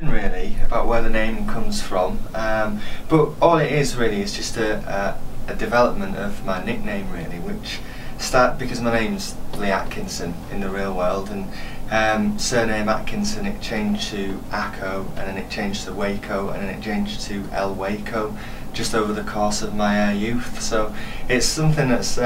Really about where the name comes from, but all it is really is just a development of my nickname really, which because my name's Lee Atkinson in the real world, and surname Atkinson, it changed to Acko, and then it changed to Waco, and then it changed to Elwhaeko just over the course of my youth. So it's something that's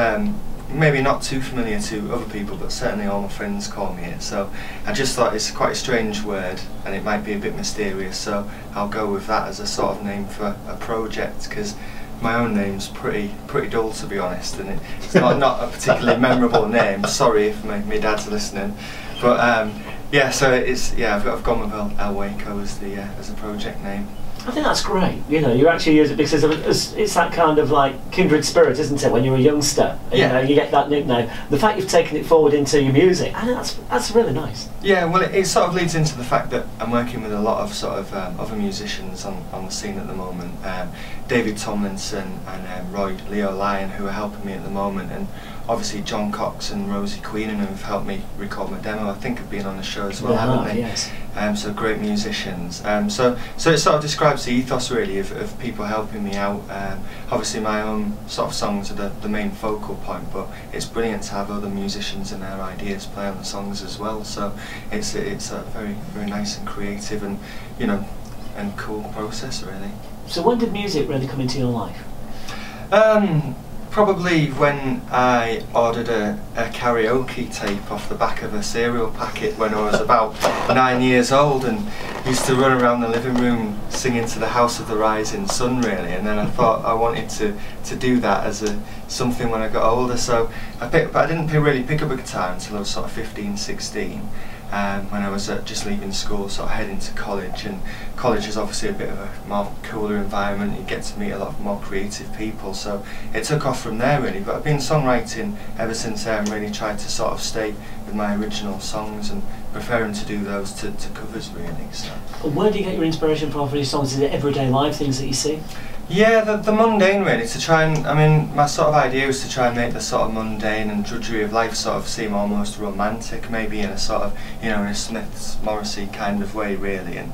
maybe not too familiar to other people, but certainly all my friends call me it. So I just thought it's quite a strange word and it might be a bit mysterious, so I'll go with that as a sort of name for a project, because my own name's pretty dull, to be honest, and it's not a particularly memorable name. Sorry if my dad's listening, but yeah, so I've gone with Elwhaeko as the project name. I think that's great. You know, you actually use it because it's that kind of like kindred spirit, isn't it? When you're a youngster, you know, you get that nickname. The fact you've taken it forward into your music, I think that's really nice. Yeah, well, it sort of leads into the fact that I'm working with a lot of sort of other musicians on the scene at the moment. David Tomlinson and Leo Lyon, who are helping me at the moment, and obviously John Cox and Rosie Queenan, who have helped me record my demo. I think have been on the show as well, haven't they? Yes. So great musicians. So it sort of describes the ethos really of people helping me out. Obviously my own sort of songs are the main focal point, but it's brilliant to have other musicians and their ideas play on the songs as well. So it's a very nice and creative and and cool process really. So when did music really come into your life? Probably when I ordered a karaoke tape off the back of a cereal packet when I was about 9 years old, and used to run around the living room singing to the House of the Rising Sun really, and then I thought I wanted to do that as something when I got older. So but I didn't really pick up a guitar until I was sort of 15, 16. When I was just leaving school, sort of heading to college, and college is obviously a bit of a more cooler environment. You get to meet a lot more creative people, so it took off from there really. But I've been songwriting ever since then, really tried to sort of stay with my original songs and preferring to do those to covers really. So. Where do you get your inspiration from for your songs? Is it everyday life things that you see? Yeah, the mundane really, to try and, my sort of idea was to try and make the sort of mundane and drudgery of life sort of seem almost romantic, maybe in a sort of, in a Smith's Morrissey kind of way really, and,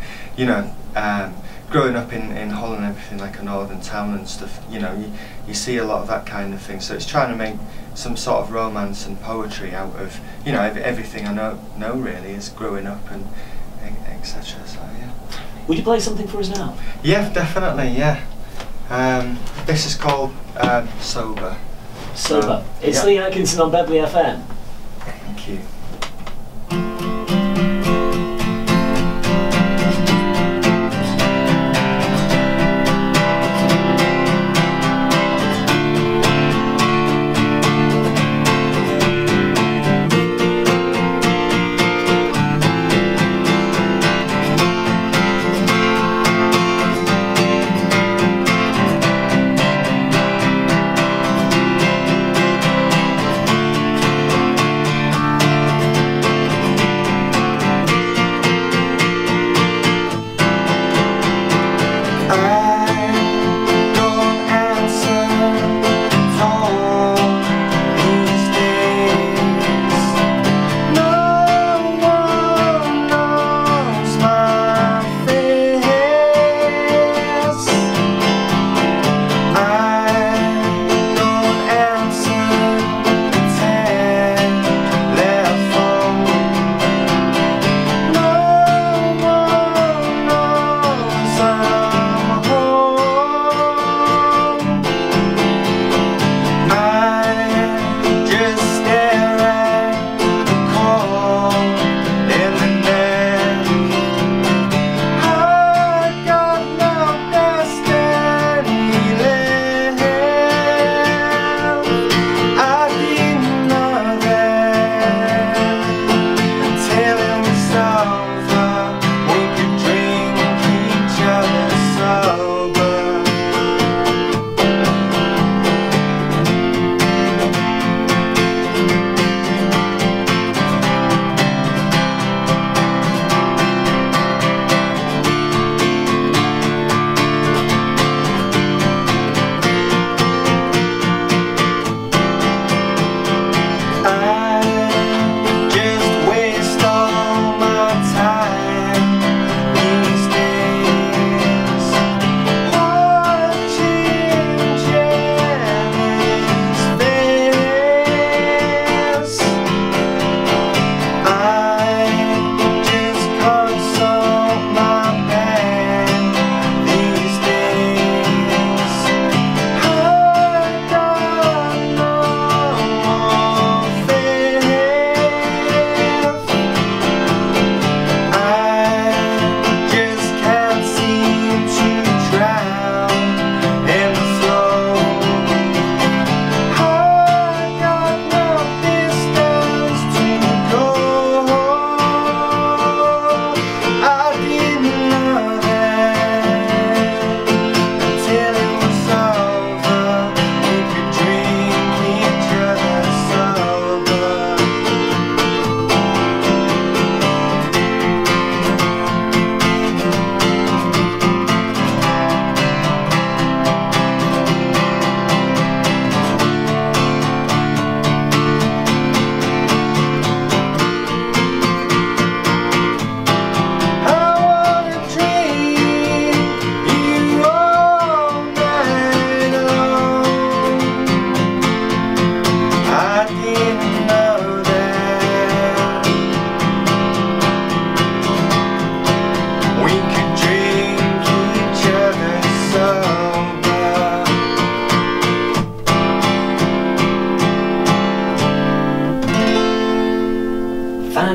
growing up in Hull and everything, like a northern town and stuff, you see a lot of that kind of thing, so it's trying to make some sort of romance and poetry out of, everything I know really is growing up and etc, so yeah. Would you play something for us now? Yeah, definitely, yeah. This is called Sober. Sober. It's Lee Atkinson on Beverley FM. Thank you.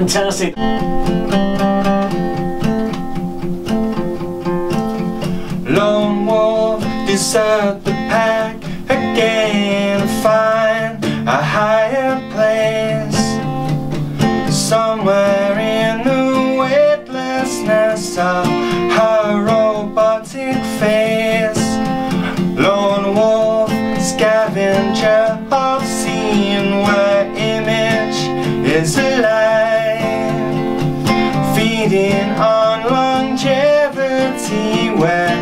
Fantastic. Lone wolf desert the pack again to find a higher place, somewhere in the weightlessness of her robotic face. Lone wolf, scavenger of seeing where image is alive, feeding on longevity where